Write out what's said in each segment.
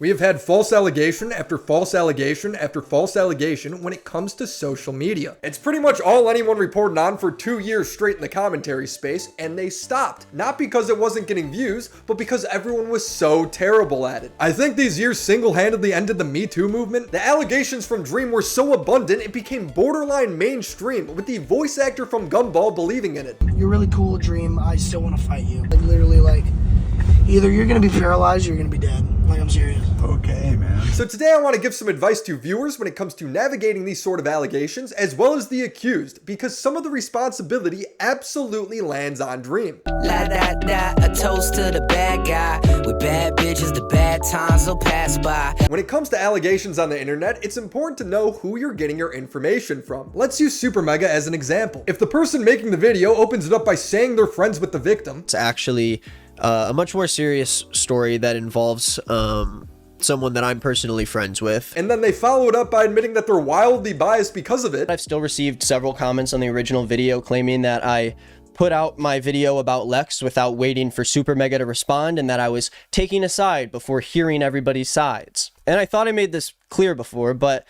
We have had false allegation after false allegation after false allegation when it comes to social media. It's pretty much all anyone reported on for 2 years straight in the commentary space, and they stopped. Not because it wasn't getting views, but because everyone was so terrible at it. I think these years single-handedly ended the Me Too movement. The allegations from Dream were so abundant, it became borderline mainstream, with the voice actor from Gumball believing in it. You're really cool, Dream. I still want to fight you. Like, literally, like, either you're going to be paralyzed or you're going to be dead. Like, I'm serious. Okay, man. So today I want to give some advice to viewers when it comes to navigating these sort of allegations, as well as the accused, because some of the responsibility absolutely lands on Dream. La da da, a toast to the bad guy. With bad bitches, the bad times will pass by. When it comes to allegations on the internet, it's important to know who you're getting your information from. Let's use Super Mega as an example. If the person making the video opens it up by saying they're friends with the victim, it's actually a much more serious story that involves someone that I'm personally friends with. And then they follow it up by admitting that they're wildly biased because of it. I've still received several comments on the original video claiming that I put out my video about Lex without waiting for Super Mega to respond, and that I was taking a side before hearing everybody's sides. And I thought I made this clear before, but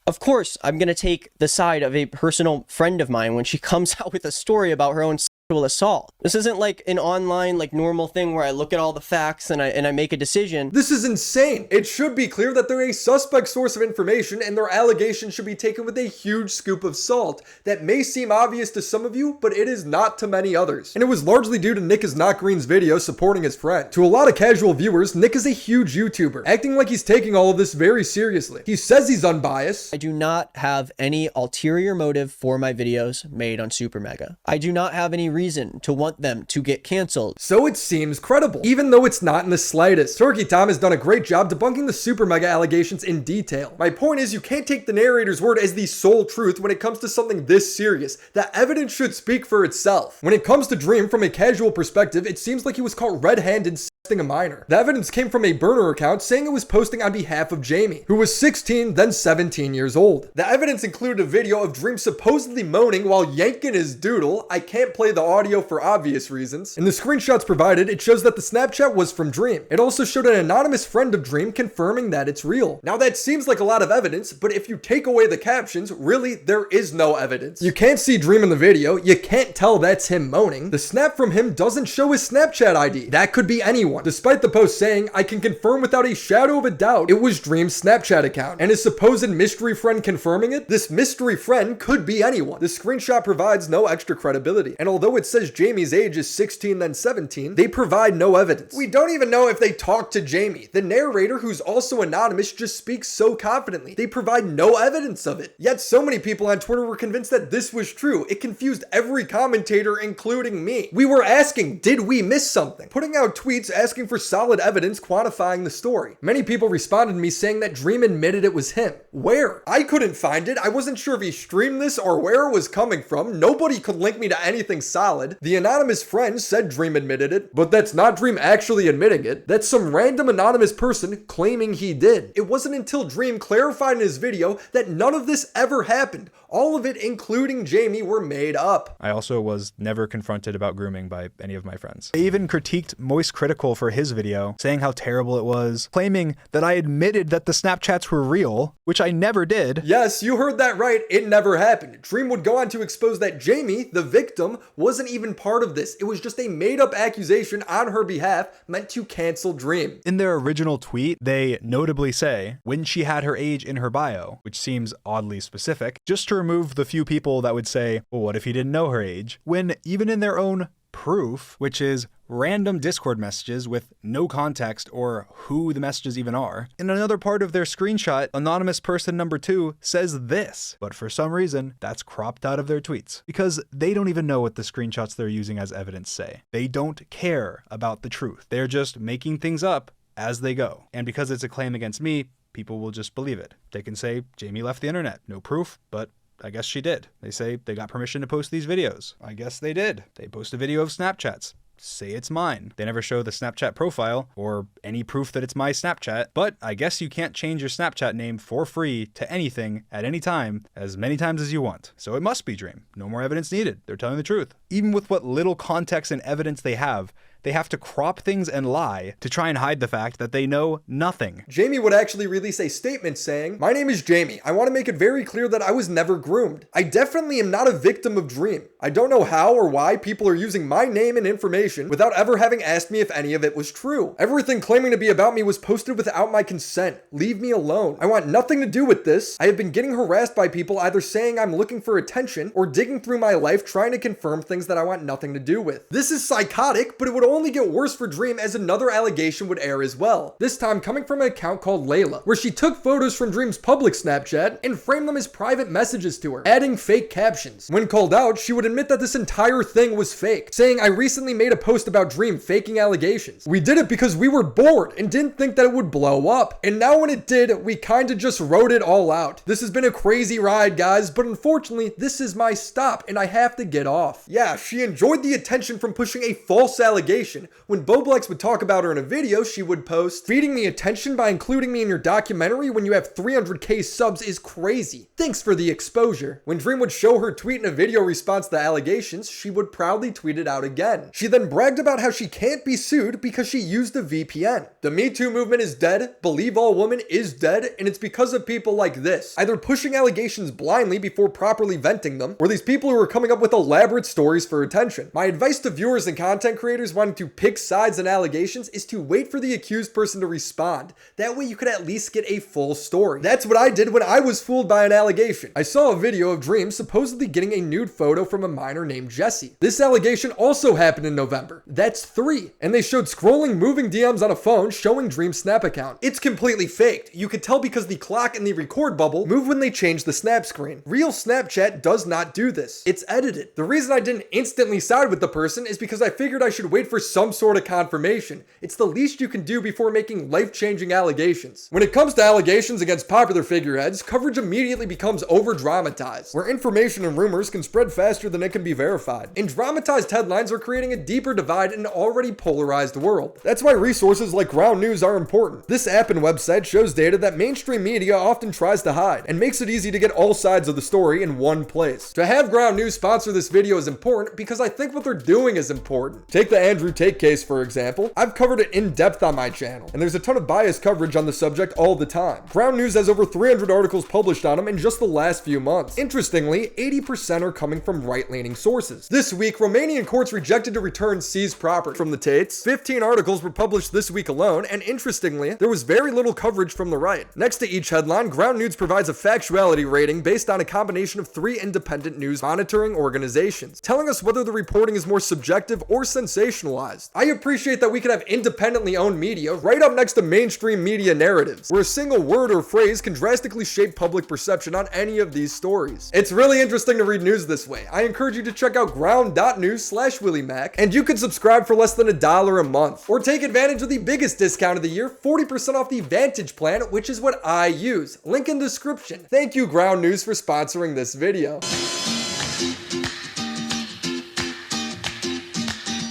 of course I'm going to take the side of a personal friend of mine when she comes out with a story about her own sexual assault. This isn't like an online, like, normal thing where I look at all the facts and I make a decision. This is insane. It should be clear that they're a suspect source of information and their allegations should be taken with a huge scoop of salt. That may seem obvious to some of you, but it is not to many others. And it was largely due to Nick is Not Green's video supporting his friend. To a lot of casual viewers, Nick is a huge YouTuber, acting like he's taking all of this very seriously. He says he's unbiased. I do not have any ulterior motive for my videos made on Super Mega. I do not have any reason to want them to get canceled. So it seems credible, even though it's not in the slightest. Turkey Tom has done a great job debunking the Super Mega allegations in detail. My point is, you can't take the narrator's word as the sole truth when it comes to something this serious. The evidence should speak for itself. When it comes to Dream, from a casual perspective, it seems like he was caught red-handed sexting a minor. The evidence came from a burner account saying it was posting on behalf of Jamie, who was 16, then 17 years old. The evidence included a video of Dream supposedly moaning while yanking his doodle. I can't play the audio for obvious reasons. In the screenshots provided, it shows that the Snapchat was from Dream. It also showed an anonymous friend of Dream confirming that it's real. Now that seems like a lot of evidence, but if you take away the captions, really there is no evidence. You can't see Dream in the video, you can't tell that's him moaning. The snap from him doesn't show his Snapchat ID. That could be anyone. Despite the post saying, I can confirm without a shadow of a doubt, it was Dream's Snapchat account. And his supposed mystery friend confirming it? This mystery friend could be anyone. The screenshot provides no extra credibility. And although it says Jamie's age is 16 then 17, they provide no evidence. We don't even know if they talked to Jamie. The narrator, who's also anonymous, just speaks so confidently. They provide no evidence of it. Yet so many people on Twitter were convinced that this was true. It confused every commentator, including me. We were asking, did we miss something? Putting out tweets asking for solid evidence quantifying the story. Many people responded to me saying that Dream admitted it was him. Where? I couldn't find it. I wasn't sure if he streamed this or where it was coming from. Nobody could link me to anything solid. The anonymous friend said Dream admitted it, but that's not Dream actually admitting it. That's some random anonymous person claiming he did. It wasn't until Dream clarified in his video that none of this ever happened. All of it, including Jamie, were made up. I also was never confronted about grooming by any of my friends. I even critiqued Moist Critical for his video, saying how terrible it was, claiming that I admitted that the Snapchats were real, which I never did. Yes, you heard that right. It never happened. Dream would go on to expose that Jamie, the victim, wasn't even part of this. It was just a made-up accusation on her behalf meant to cancel Dream. In their original tweet, they notably say, when she had her age in her bio, which seems oddly specific, just to remove the few people that would say, well, what if he didn't know her age? When even in their own proof, which is random Discord messages with no context or who the messages even are, in another part of their screenshot, anonymous person number 2 says this, but for some reason, that's cropped out of their tweets because they don't even know what the screenshots they're using as evidence say. They don't care about the truth. They're just making things up as they go. And because it's a claim against me, people will just believe it. They can say, Jamie left the internet. No proof, but I guess she did. They say they got permission to post these videos. I guess they did. They post a video of Snapchats. Say it's mine. They never show the Snapchat profile or any proof that it's my Snapchat, but I guess you can't change your Snapchat name for free to anything at any time as many times as you want. So it must be Dream. No more evidence needed. They're telling the truth. Even with what little context and evidence they have, they have to crop things and lie to try and hide the fact that they know nothing. Jamie would actually release a statement saying, "My name is Jamie. I want to make it very clear that I was never groomed. I definitely am not a victim of Dream. I don't know how or why people are using my name and information without ever having asked me if any of it was true. Everything claiming to be about me was posted without my consent. Leave me alone. I want nothing to do with this. I have been getting harassed by people either saying I'm looking for attention or digging through my life trying to confirm things that I want nothing to do with." This is psychotic, but it would only get worse for Dream as another allegation would air as well. This time coming from an account called Layla, where she took photos from Dream's public Snapchat and framed them as private messages to her, adding fake captions. When called out, she would admit that this entire thing was fake, saying, "I recently made a post about Dream faking allegations. We did it because we were bored and didn't think that it would blow up. And now when it did, we kinda just wrote it all out. This has been a crazy ride, guys, but unfortunately, this is my stop and I have to get off." Yeah, she enjoyed the attention from pushing a false allegation. When Boblex would talk about her in a video, she would post, "Feeding me attention by including me in your documentary when you have 300k subs is crazy. Thanks for the exposure." When Dream would show her tweet in a video response to the allegations, she would proudly tweet it out again. She then bragged about how she can't be sued because she used a VPN. The Me Too movement is dead, Believe All Women is dead, and it's because of people like this, either pushing allegations blindly before properly venting them, or these people who are coming up with elaborate stories for attention. My advice to viewers and content creators wanting to pick sides in allegations is to wait for the accused person to respond. That way you could at least get a full story. That's what I did when I was fooled by an allegation. I saw a video of Dream supposedly getting a nude photo from a minor named Jesse. This allegation also happened in November. That's 3. And they showed scrolling moving DMs on a phone showing Dream's Snap account. It's completely faked. You could tell because the clock and the record bubble move when they change the snap screen. Real Snapchat does not do this. It's edited. The reason I didn't instantly side with the person is because I figured I should wait for some sort of confirmation. It's the least you can do before making life-changing allegations. When it comes to allegations against popular figureheads, coverage immediately becomes over-dramatized, where information and rumors can spread faster than it can be verified. And dramatized headlines are creating a deeper divide in an already polarized world. That's why resources like Ground News are important. This app and website shows data that mainstream media often tries to hide, and makes it easy to get all sides of the story in one place. To have Ground News sponsor this video is important because I think what they're doing is important. Take the Andrew Tate case, for example. I've covered it in depth on my channel, and there's a ton of biased coverage on the subject all the time. Ground News has over 300 articles published on them in just the last few months. Interestingly, 80% are coming from right-leaning sources. This week, Romanian courts rejected to return seized property from the Tates. 15 articles were published this week alone, and interestingly, there was very little coverage from the right. Next to each headline, Ground News provides a factuality rating based on a combination of 3 independent news monitoring organizations, telling us whether the reporting is more subjective or sensationalized. I appreciate that we can have independently owned media right up next to mainstream media narratives, where a single word or phrase can drastically shape public perception on any of these stories. It's really interesting to read news this way. I encourage you to check out ground.news/WillyMac, and you can subscribe for less than $1 a month, or take advantage of the biggest discount of the year, 40% off the Vantage plan, which is what I use. Link in description. Thank you, Ground News, for sponsoring this video.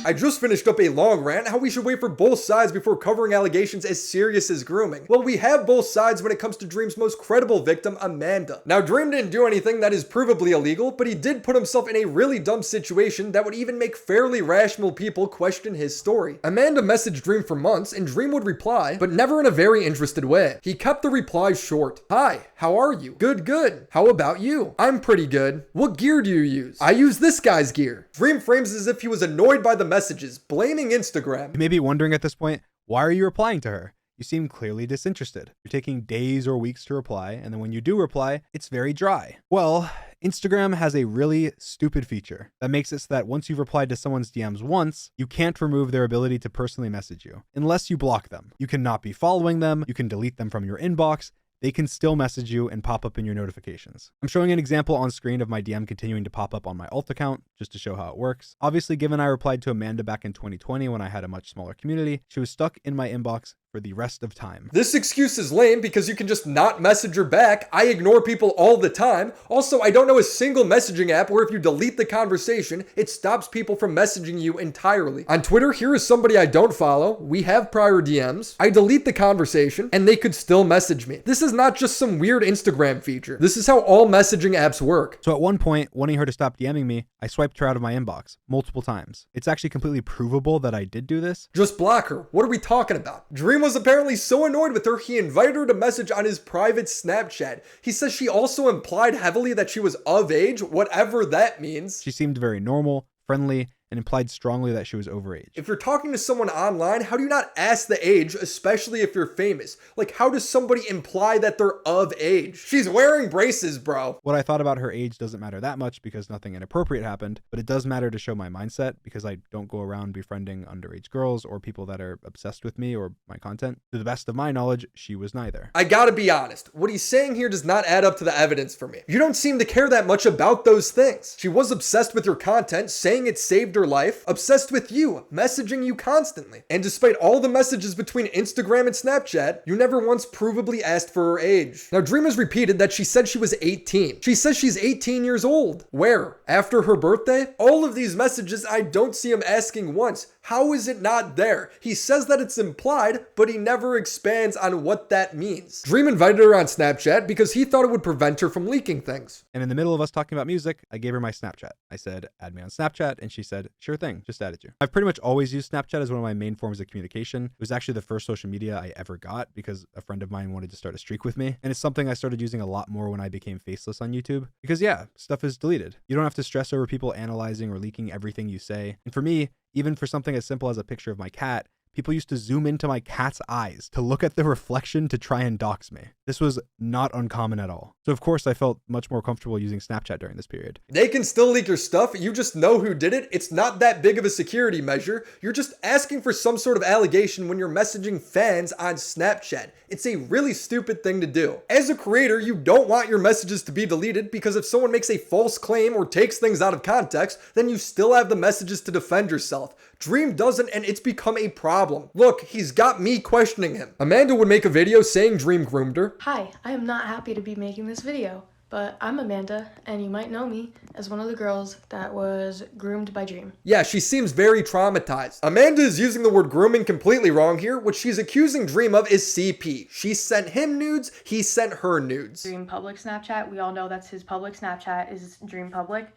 I just finished up a long rant how we should wait for both sides before covering allegations as serious as grooming. Well, we have both sides when it comes to Dream's most credible victim, Amanda. Now, Dream didn't do anything that is provably illegal, but he did put himself in a really dumb situation that would even make fairly rational people question his story. Amanda messaged Dream for months, and Dream would reply, but never in a very interested way. He kept the replies short. "Hi, how are you?" "Good, good. How about you?" "I'm pretty good." "What gear do you use?" "I use this guy's gear." Dream frames as if he was annoyed by the messages, blaming Instagram. You may be wondering at this point, why are you replying to her? You seem clearly disinterested. You're taking days or weeks to reply, and then when you do reply, it's very dry. Well, Instagram has a really stupid feature that makes it so that once you've replied to someone's DMs once, you can't remove their ability to personally message you, unless you block them. You cannot be following them, you can delete them from your inbox, they can still message you and pop up in your notifications. I'm showing an example on screen of my DM continuing to pop up on my alt account, just to show how it works. Obviously, given I replied to Amanda back in 2020 when I had a much smaller community, she was stuck in my inbox for the rest of time. This excuse is lame because you can just not message her back. I ignore people all the time. Also, I don't know a single messaging app where if you delete the conversation, it stops people from messaging you entirely. On Twitter, here is somebody I don't follow. We have prior DMs. I delete the conversation and they could still message me. This is not just some weird Instagram feature. This is how all messaging apps work. So at one point, wanting her to stop DMing me, I swiped her out of my inbox multiple times. It's actually completely provable that I did do this. Just block her. What are we talking about? Dream was apparently so annoyed with her, he invited her to message on his private Snapchat. He says she also implied heavily that she was of age, whatever that means. She seemed very normal, friendly, and implied strongly that she was overage. If you're talking to someone online, how do you not ask the age, especially if you're famous? Like, how does somebody imply that they're of age? She's wearing braces, bro. What I thought about her age doesn't matter that much because nothing inappropriate happened, but it does matter to show my mindset because I don't go around befriending underage girls or people that are obsessed with me or my content. To the best of my knowledge, she was neither. I gotta be honest, what he's saying here does not add up to the evidence for me. You don't seem to care that much about those things. She was obsessed with your content, saying it saved her life, obsessed with you, messaging you constantly. And despite all the messages between Instagram and Snapchat, you never once provably asked for her age. Now, Dream has repeated that she said she was 18. She says she's 18 years old. Where? After her birthday? All of these messages, I don't see him asking once. How is it not there? He says that it's implied, but he never expands on what that means. Dream invited her on Snapchat because he thought it would prevent her from leaking things. And in the middle of us talking about music, I gave her my Snapchat. I said, add me on Snapchat, and she said, sure thing, just added you. I've pretty much always used Snapchat as one of my main forms of communication. It was actually the first social media I ever got because a friend of mine wanted to start a streak with me. And it's something I started using a lot more when I became faceless on YouTube. Because yeah, stuff is deleted. You don't have to stress over people analyzing or leaking everything you say. And for me, even for something as simple as a picture of my cat, people used to zoom into my cat's eyes to look at the reflection to try and dox me. This was not uncommon at all. So of course I felt much more comfortable using Snapchat during this period. They can still leak your stuff. You just know who did it. It's not that big of a security measure. You're just asking for some sort of allegation when you're messaging fans on Snapchat. It's a really stupid thing to do. As a creator, you don't want your messages to be deleted because if someone makes a false claim or takes things out of context, then you still have the messages to defend yourself. Dream doesn't, and it's become a problem. Look, he's got me questioning him. Amanda would make a video saying Dream groomed her. Hi, I am not happy to be making this video, but I'm Amanda, and you might know me as one of the girls that was groomed by Dream. Yeah, she seems very traumatized. Amanda is using the word grooming completely wrong here. What she's accusing Dream of is CP. She sent him nudes, he sent her nudes. Dream public Snapchat, we all know that's his public Snapchat, is Dream public.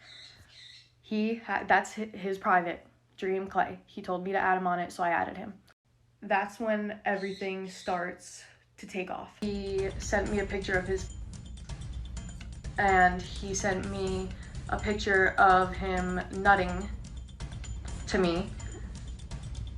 That's his private, Dream Clay. He told me to add him on it, so I added him. That's when everything starts to take off. He sent me a picture of his, and he sent me a picture of him nutting to me.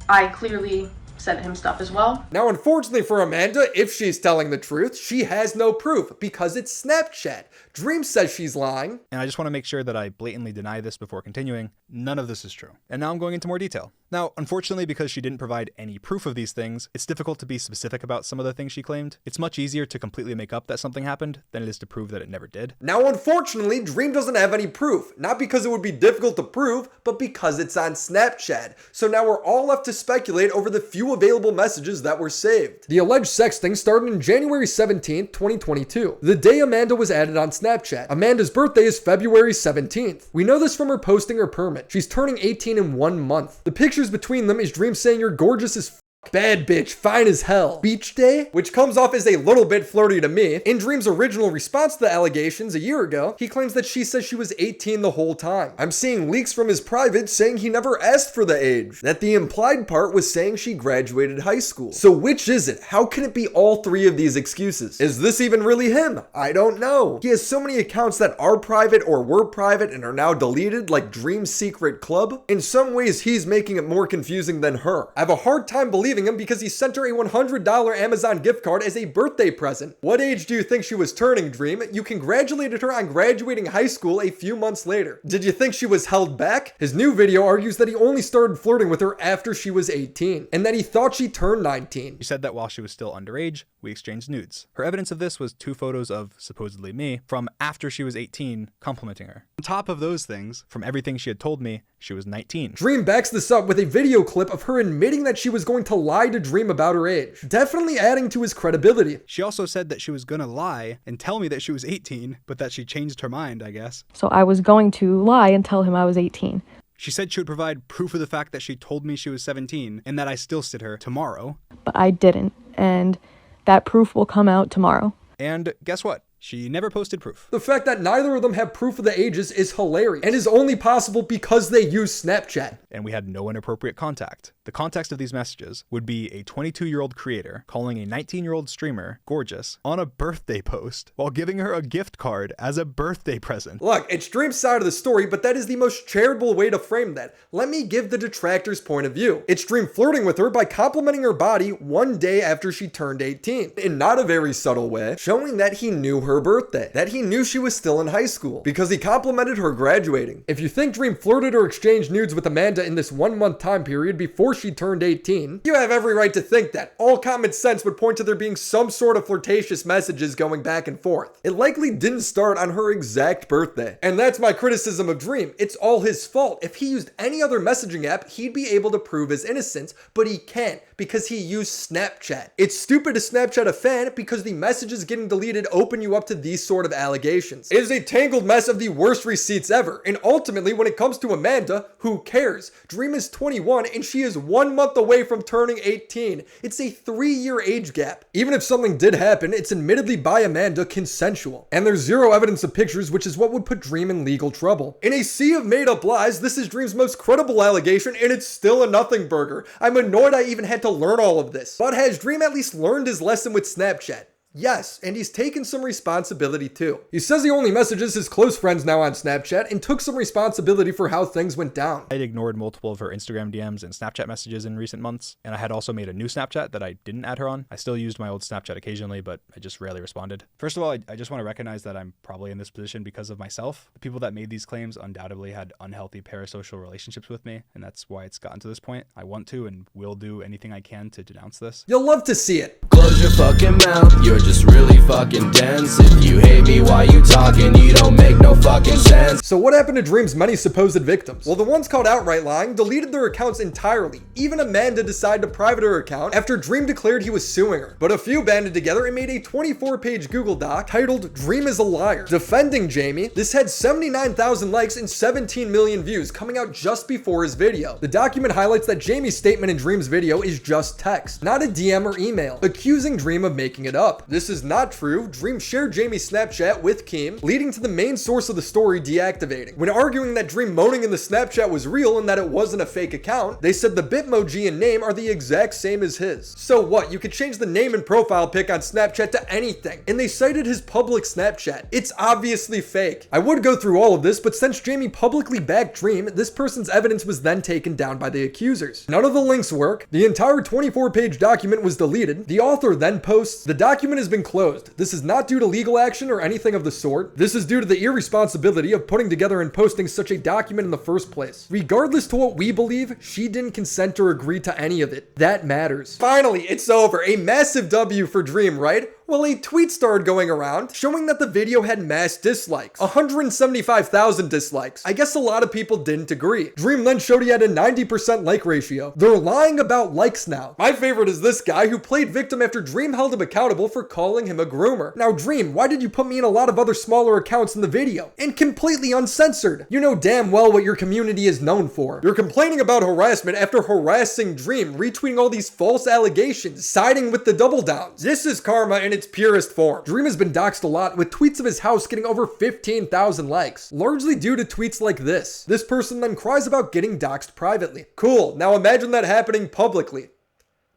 I clearly sent him stuff as well. Now, unfortunately for Amanda, if she's telling the truth, she has no proof because it's Snapchat. Dream says she's lying. And I just want to make sure that I blatantly deny this before continuing. None of this is true. And now I'm going into more detail. Now, unfortunately, because she didn't provide any proof of these things, it's difficult to be specific about some of the things she claimed. It's much easier to completely make up that something happened than it is to prove that it never did. Now, unfortunately, Dream doesn't have any proof. Not because it would be difficult to prove, but because it's on Snapchat. So now we're all left to speculate over the few available messages that were saved. The alleged sexting started on January 17th, 2022, the day Amanda was added on Snapchat. Amanda's birthday is February 17th. We know this from her posting her permit. She's turning 18 in 1 month. The pictures between them is Dream saying you're gorgeous as f***, bad bitch, fine as hell, beach day, which comes off as a little bit flirty to me. In Dream's original response to the allegations a year ago, he claims that she says she was 18 the whole time. I'm seeing leaks from his private saying he never asked for the age, that the implied part was saying she graduated high school. So which is it? How can it be all three of these excuses? Is this even really him? I don't know. He has so many accounts that are private or were private and are now deleted, like Dream's secret club. In some ways, he's making it more confusing than her. I have a hard time believing him because he sent her a $100 Amazon gift card as a birthday present. What age do you think she was turning, Dream? You congratulated her on graduating high school a few months later. Did you think she was held back? His new video argues that he only started flirting with her after she was 18 and that he thought she turned 19. She said that while she was still underage, we exchanged nudes. Her evidence of this was 2 photos of supposedly me from after she was 18 complimenting her. On top of those things, from everything she had told me, she was 19. Dream backs this up with a video clip of her admitting that she was going to lie to Dream about her age, definitely adding to his credibility. She also said that she was gonna lie and tell me that she was 18, but that she changed her mind, I guess. So I was going to lie and tell him I was 18. She said she would provide proof of the fact that she told me she was 17 and that I still stood her tomorrow. But I didn't, and that proof will come out tomorrow. And guess what? She never posted proof. The fact that neither of them have proof of the ages is hilarious and is only possible because they use Snapchat. And we had no inappropriate contact. The context of these messages would be a 22-year-old creator calling a 19-year-old streamer gorgeous on a birthday post while giving her a gift card as a birthday present. Look, it's Dream's side of the story, but that is the most charitable way to frame that. Let me give the detractor's point of view. It's Dream flirting with her by complimenting her body one day after she turned 18, in not a very subtle way, showing that he knew her birthday, that he knew she was still in high school, because he complimented her graduating. If you think Dream flirted or exchanged nudes with Amanda in this 1 month time period before she turned 18, you have every right to think that. All common sense would point to there being some sort of flirtatious messages going back and forth. It likely didn't start on her exact birthday. And that's my criticism of Dream. It's all his fault. If he used any other messaging app, he'd be able to prove his innocence, but he can't because he used Snapchat. It's stupid to Snapchat a fan because the messages getting deleted open you up to these sort of allegations. It is a tangled mess of the worst receipts ever, and ultimately when it comes to Amanda, who cares? Dream is 21 and she is 1 month away from turning 18. It's a 3-year age gap. Even if something did happen, it's admittedly by Amanda consensual. And there's zero evidence of pictures, which is what would put Dream in legal trouble. In a sea of made up lies, this is Dream's most credible allegation and it's still a nothing burger. I'm annoyed I even had to learn all of this. But has Dream at least learned his lesson with Snapchat? Yes, and he's taken some responsibility too. He says he only messages his close friends now on Snapchat and took some responsibility for how things went down. I'd ignored multiple of her Instagram DMs and Snapchat messages in recent months, and I had also made a new Snapchat that I didn't add her on. I still used my old Snapchat occasionally, but I just rarely responded. First of all, I just want to recognize that I'm probably in this position because of myself. The people that made these claims undoubtedly had unhealthy parasocial relationships with me, and that's why it's gotten to this point. I want to and will do anything I can to denounce this. You'll love to see it. Close your fucking mouth, you're just really fucking dense. If you hate me while you talking, you don't make no fucking sense. So what happened to Dream's many supposed victims? Well, the ones caught outright lying deleted their accounts entirely. Even Amanda decided to private her account after Dream declared he was suing her. But a few banded together and made a 24-page Google Doc titled Dream is a Liar, defending Jamie. This had 79,000 likes and 17 million views, coming out just before his video. The document highlights that Jamie's statement in Dream's video is just text, not a DM or email, accusing Dream of making it up. This is not true. Dream shared Jamie's Snapchat with Keem, leading to the main source of the story deactivating. When arguing that Dream moaning in the Snapchat was real and that it wasn't a fake account, they said the Bitmoji and name are the exact same as his. So what? You could change the name and profile pic on Snapchat to anything, and they cited his public Snapchat. It's obviously fake. I would go through all of this, but since Jamie publicly backed Dream, this person's evidence was then taken down by the accusers. None of the links work. The entire 24-page document was deleted. The author then posts, "The document has been closed. This is not due to legal action or anything of the sort. This is due to the irresponsibility of putting together and posting such a document in the first place. Regardless to what we believe, she didn't consent or agree to any of it. That matters." Finally, it's over. A massive W for Dream, right? Well, a tweet started going around showing that the video had mass dislikes, 175,000 dislikes. I guess a lot of people didn't agree. Dream then showed he had a 90% like ratio. They're lying about likes now. My favorite is this guy who played victim after Dream held him accountable for calling him a groomer. Now Dream, why did you put me in a lot of other smaller accounts in the video? And completely uncensored. You know damn well what your community is known for. You're complaining about harassment after harassing Dream, retweeting all these false allegations, siding with the double downs. This is karma in its purest form. Dream has been doxxed a lot, with tweets of his house getting over 15,000 likes, largely due to tweets like this. This person then cries about getting doxxed privately. Cool, now imagine that happening publicly.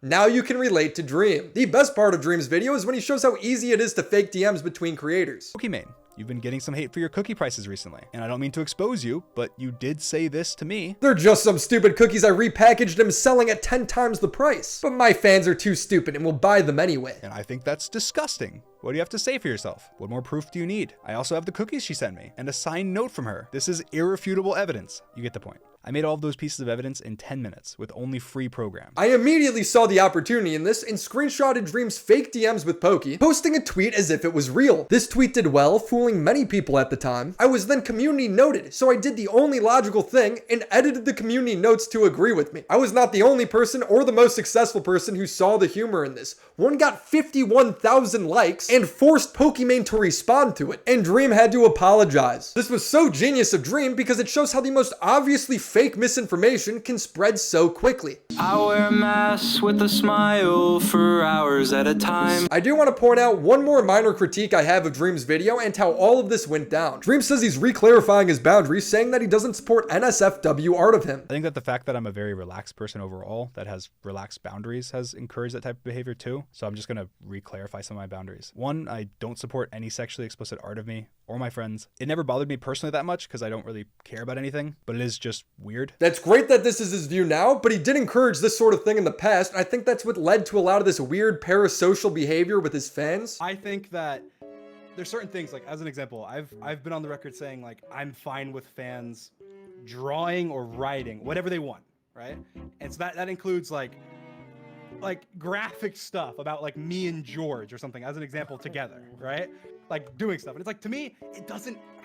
Now you can relate to Dream. The best part of Dream's video is when he shows how easy it is to fake DMs between creators. Pokimane, you've been getting some hate for your cookie prices recently, and I don't mean to expose you, but you did say this to me. They're just some stupid cookies I repackaged them selling at 10 times the price. But my fans are too stupid and will buy them anyway. And I think that's disgusting. What do you have to say for yourself? What more proof do you need? I also have the cookies she sent me and a signed note from her. This is irrefutable evidence. You get the point. I made all of those pieces of evidence in 10 minutes with only free programs. I immediately saw the opportunity in this and screenshotted Dream's fake DMs with Pokey, posting a tweet as if it was real. This tweet did well, fooling many people at the time. I was then community noted, so I did the only logical thing and edited the community notes to agree with me. I was not the only person or the most successful person who saw the humor in this. One got 51,000 likes and forced Pokimane to respond to it, and Dream had to apologize. This was so genius of Dream because it shows how the most obviously fake misinformation can spread so quickly. I wear a mask with a smile for hours at a time. I do want to point out one more minor critique I have of Dream's video and how all of this went down. Dream says he's re-clarifying his boundaries, saying that he doesn't support NSFW art of him. I think that the fact that I'm a very relaxed person overall that has relaxed boundaries has encouraged that type of behavior too. So I'm just going to re-clarify some of my boundaries. One, I don't support any sexually explicit art of me or my friends. It never bothered me personally that much because I don't really care about anything, but it is just weird. That's great that this is his view now, but he did encourage this sort of thing in the past. I think that's what led to a lot of this weird parasocial behavior with his fans. I think that there's certain things, like as an example, I've been on the record saying like I'm fine with fans drawing or writing whatever they want, right? And so that includes like graphic stuff about like me and George or something as an example together, right? Like doing stuff. And it's like, to me,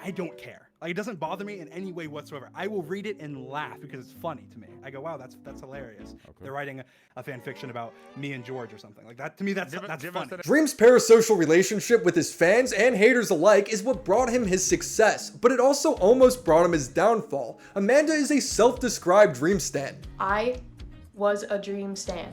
I don't care. Like, it doesn't bother me in any way whatsoever. I will read it and laugh because it's funny to me. I go, wow, that's hilarious. Okay. They're writing a fan fiction about me and George or something like that. To me, that's fun. Dream's parasocial relationship with his fans and haters alike is what brought him his success, but it also almost brought him his downfall. Amanda is a self-described Dream stan. I was a Dream stan,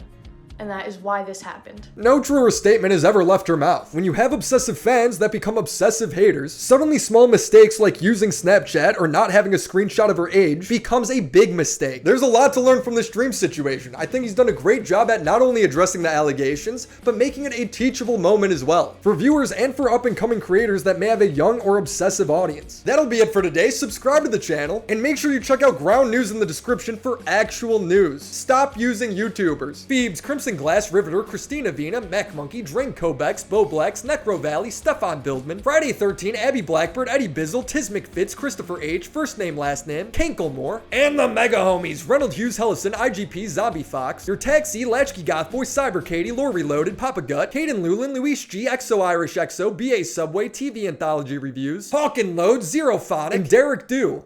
and that is why this happened. No truer statement has ever left her mouth. When you have obsessive fans that become obsessive haters, suddenly small mistakes like using Snapchat or not having a screenshot of her age becomes a big mistake. There's a lot to learn from this Dream situation. I think he's done a great job at not only addressing the allegations, but making it a teachable moment as well, for viewers and for up-and-coming creators that may have a young or obsessive audience. That'll be it for today. Subscribe to the channel, and make sure you check out Ground News in the description for actual news. Stop using YouTubers. Phoebes, Crimson Glass, Riveter, Christina Vina, Mac Monkey, Drain Kobex, Bo Blacks, Necro Valley, Stefan Bildman, Friday 13, Abby Blackbird, Eddie Bizzle, Tiz McFitz, Christopher H, first name, last name, Kanklemore, and the Mega Homies, Reynold Hughes Hellison, IGP, Zombie Fox, Your Taxi, Latchkey Gothboy, Cyber Katie, Lore Reloaded, Papa Gut, Caden Lulin, Luis G, XO Irish XO, BA Subway, TV Anthology Reviews, Hawkin Load, Zero Phonic, and Derek Dew.